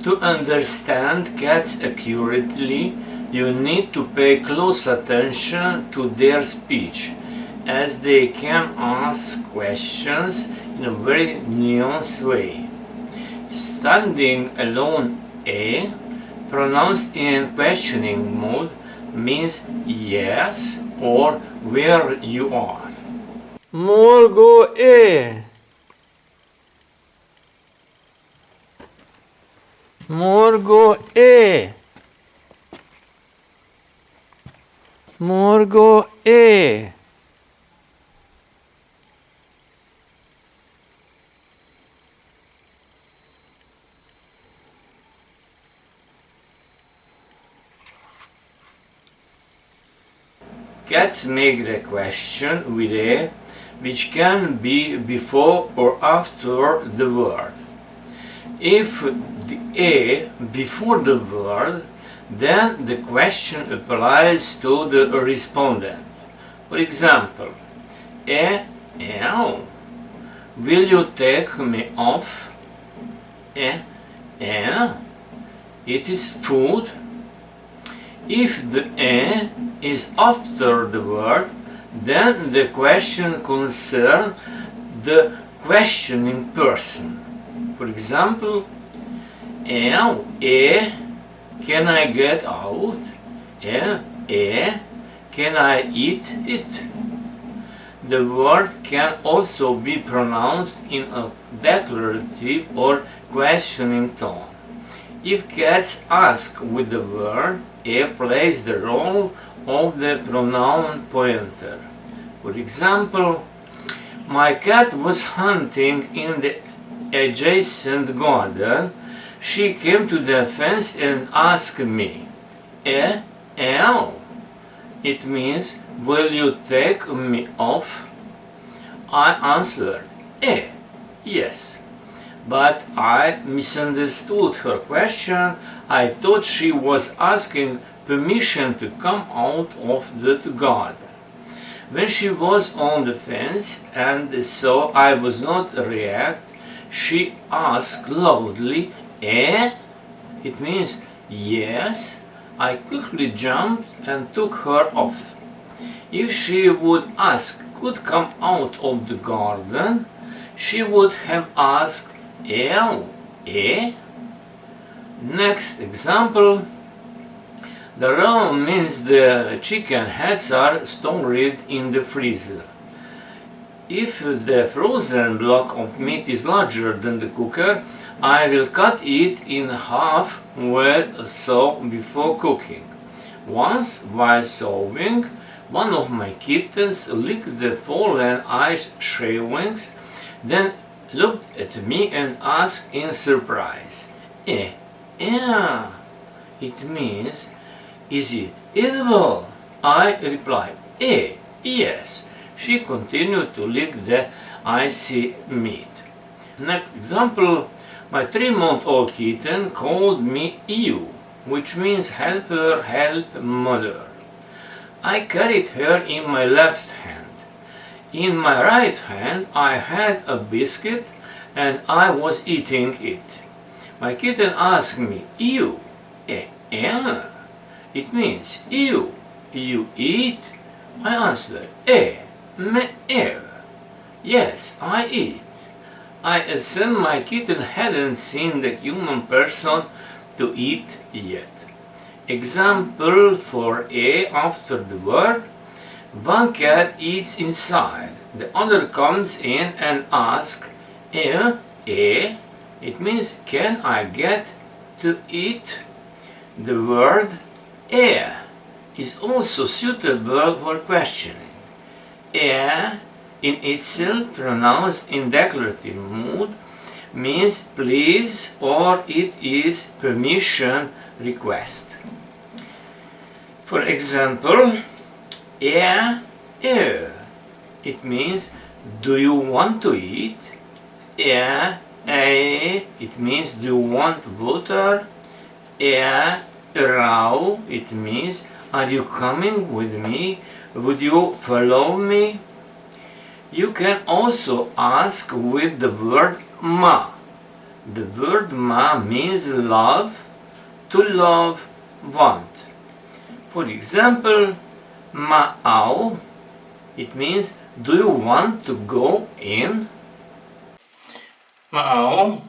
To understand cats accurately, you need to pay close attention to their speech, as they can ask questions in a very nuanced way. Standing alone, A, pronounced in questioning mode, means yes or where you are. Morgo E. Morgo E. Morgo E. Cats make the question with A, which can be before or after the word. If the A before the word, then the question applies to the respondent. For example, Ow, will you take me off? It is food. If the is after the word, then the question concerns the questioning person. For example, can I get out? Can I eat it? The word can also be pronounced in a declarative or questioning tone. If cats ask with the word, A plays the role of the pronoun pointer. For example, my cat was hunting in the adjacent garden. She came to the fence and asked me, Ow. It means, will you take me off? I answered, yes. But I misunderstood her question. I thought she was asking permission to come out of the garden. When she was on the fence and so I was not react, she asked loudly, It means yes. I quickly jumped and took her off. If she would ask, could come out of the garden, she would have asked, Next example. The raw means the chicken heads are stored in the freezer. If the frozen block of meat is larger than the cooker, I will cut it in half with a saw before cooking. Once, while sewing, one of my kittens licked the fallen ice shavings, then looked at me and asked in surprise, It means, is it edible? I replied, yes. She continued to lick the icy meat. Next example, my 3-month-old kitten called me Ewe, which means helper, help, mother. I carried her in my left hand. In my right hand I had a biscuit and I was eating it. My kitten asked me, Ewe, it means Ewe, you eat? I answered, yes, I eat. I assume my kitten hadn't seen the human person to eat yet. Example for A after the word. One cat eats inside. The other comes in and asks, it means, can I get to eat? The word is also suitable for questioning. In itself, pronounced in declarative mood, means please or it is permission request. For example, it means do you want to eat? It means do you want water? Rau, it means are you coming with me? Would you follow me? You can also ask with the word ma. The word ma means love, to love, want. For example, ma'au, it means do you want to go in? Ma'au.